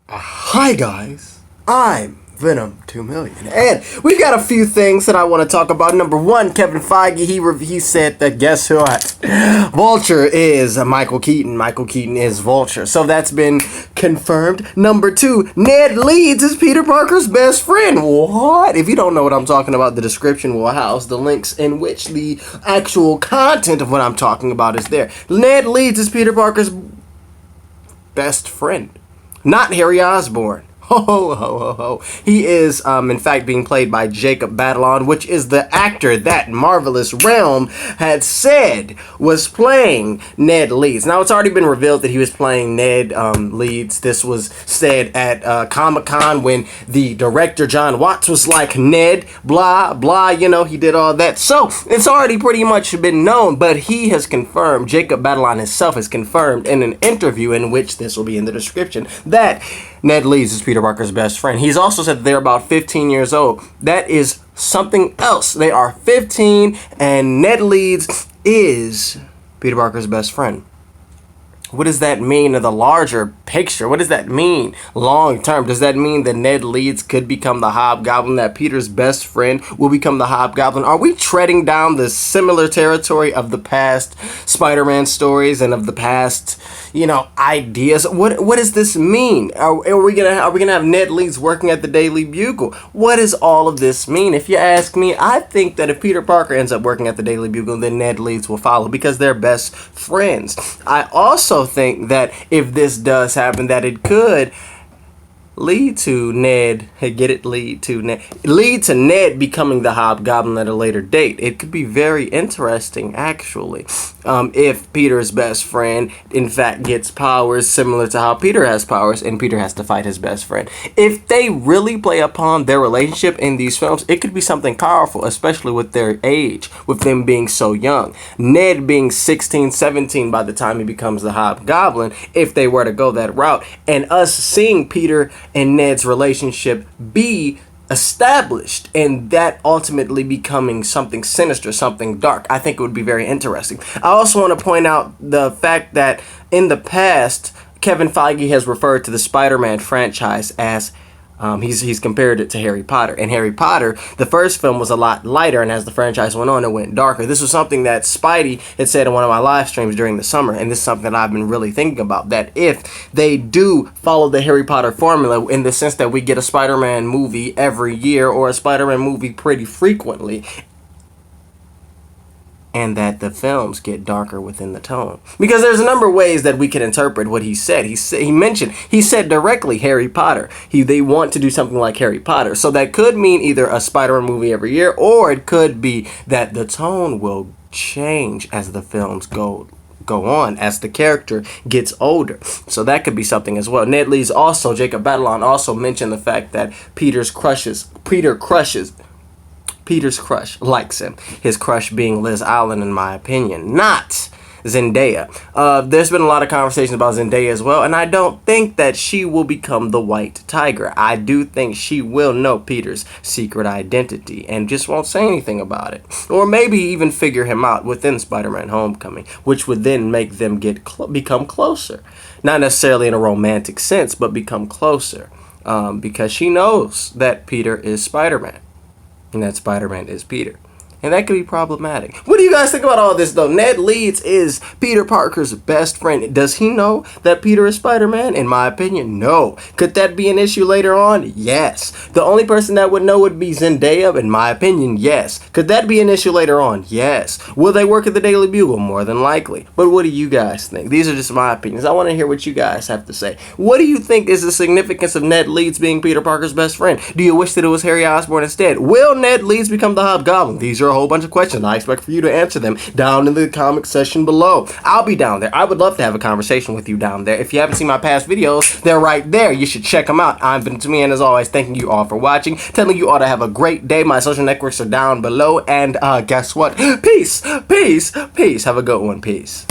Hi guys, I'm Venom 2 million, and we've got a few things that I want to talk about. Number one, Kevin Feige, he said that guess what? Vulture is Michael Keaton. Michael Keaton is Vulture, so that's been confirmed. Number two, Ned Leeds is Peter Parker's best friend. What? If you don't know what I'm talking about, the description will house the links in which the actual content of what I'm talking about is there. Ned Leeds is Peter Parker's best friend. Not Harry Osborn. Ho, ho, ho, ho, ho. He is, in fact, being played by Jacob Batalon, which is the actor that Marvelous Realm had said was playing Ned Leeds. Now, it's already been revealed that he was playing Ned Leeds. This was said at Comic-Con when the director, John Watts, was like, Ned, blah, blah, you know, he did all that. So, it's already pretty much been known, but he has confirmed, Jacob Batalon himself has confirmed in an interview in which this will be in the description, that Ned Leeds is Peter Parker's best friend. He's also said that they're about 15 years old. That is something else. They are 15, and Ned Leeds is Peter Parker's best friend. What does that mean in the larger picture? What does that mean long term? Does that mean that Ned Leeds could become the Hobgoblin, that Peter's best friend will become the Hobgoblin? Are we treading down the similar territory of the past Spider-Man stories and of the past, ideas? What does this mean? Are we gonna have Ned Leeds working at the Daily Bugle? What does all of this mean? If you ask me, I think that if Peter Parker ends up working at the Daily Bugle, then Ned Leeds will follow because they're best friends. I also think that if this does happen, that it could lead to Ned becoming the Hobgoblin at a later date. It could be very interesting, actually, if Peter's best friend, in fact, gets powers similar to how Peter has powers, and Peter has to fight his best friend. If they really play upon their relationship in these films, it could be something powerful, especially with their age, with them being so young. Ned being 16, 17 by the time he becomes the Hobgoblin, if they were to go that route, and us seeing Peter and Ned's relationship be established and that ultimately becoming something sinister, something dark, I think it would be very interesting. I also want to point out the fact that in the past, Kevin Feige has referred to the Spider-Man franchise as he's compared it to Harry Potter. And Harry Potter, the first film was a lot lighter, and as the franchise went on, it went darker. This was something that Spidey had said in one of my live streams during the summer, and this is something that I've been really thinking about, that if they do follow the Harry Potter formula in the sense that we get a Spider-Man movie every year or a Spider-Man movie pretty frequently, and that the films get darker within the tone. Because there's a number of ways that we can interpret what he said. He said directly Harry Potter. They want to do something like Harry Potter. So that could mean either a Spider-Man movie every year, or it could be that the tone will change as the films go on, as the character gets older. So that could be something as well. Ned Leeds also, Jacob Batalon also mentioned the fact that Peter's crush likes him. His crush being Liz Allen, in my opinion, not Zendaya. There's been a lot of conversations about Zendaya as well, and I don't think that she will become the White Tiger. I do think she will know Peter's secret identity and just won't say anything about it. Or maybe even figure him out within Spider-Man Homecoming, which would then make them become closer. Not necessarily in a romantic sense, but become closer. Because she knows that Peter is Spider-Man. And that Spider-Man is Peter. And that could be problematic. What do you guys think about all this, though? Ned Leeds is Peter Parker's best friend. Does he know that Peter is Spider-Man? In my opinion, no. Could that be an issue later on? Yes. The only person that would know would be Zendaya. In my opinion, yes. Could that be an issue later on? Yes. Will they work at the Daily Bugle? More than likely. But what do you guys think? These are just my opinions. I want to hear what you guys have to say. What do you think is the significance of Ned Leeds being Peter Parker's best friend? Do you wish that it was Harry Osborn instead? Will Ned Leeds become the Hobgoblin? These are a whole bunch of questions. I expect for you to answer them down in the comment section below. I'll be down there. I would love to have a conversation with you down there. If you haven't seen my past videos, they're right there. You should check them out. I'm Venom, and as always, thanking you all for watching. Telling you all to have a great day. My social networks are down below. And guess what? Peace. Peace. Peace. Have a good one. Peace.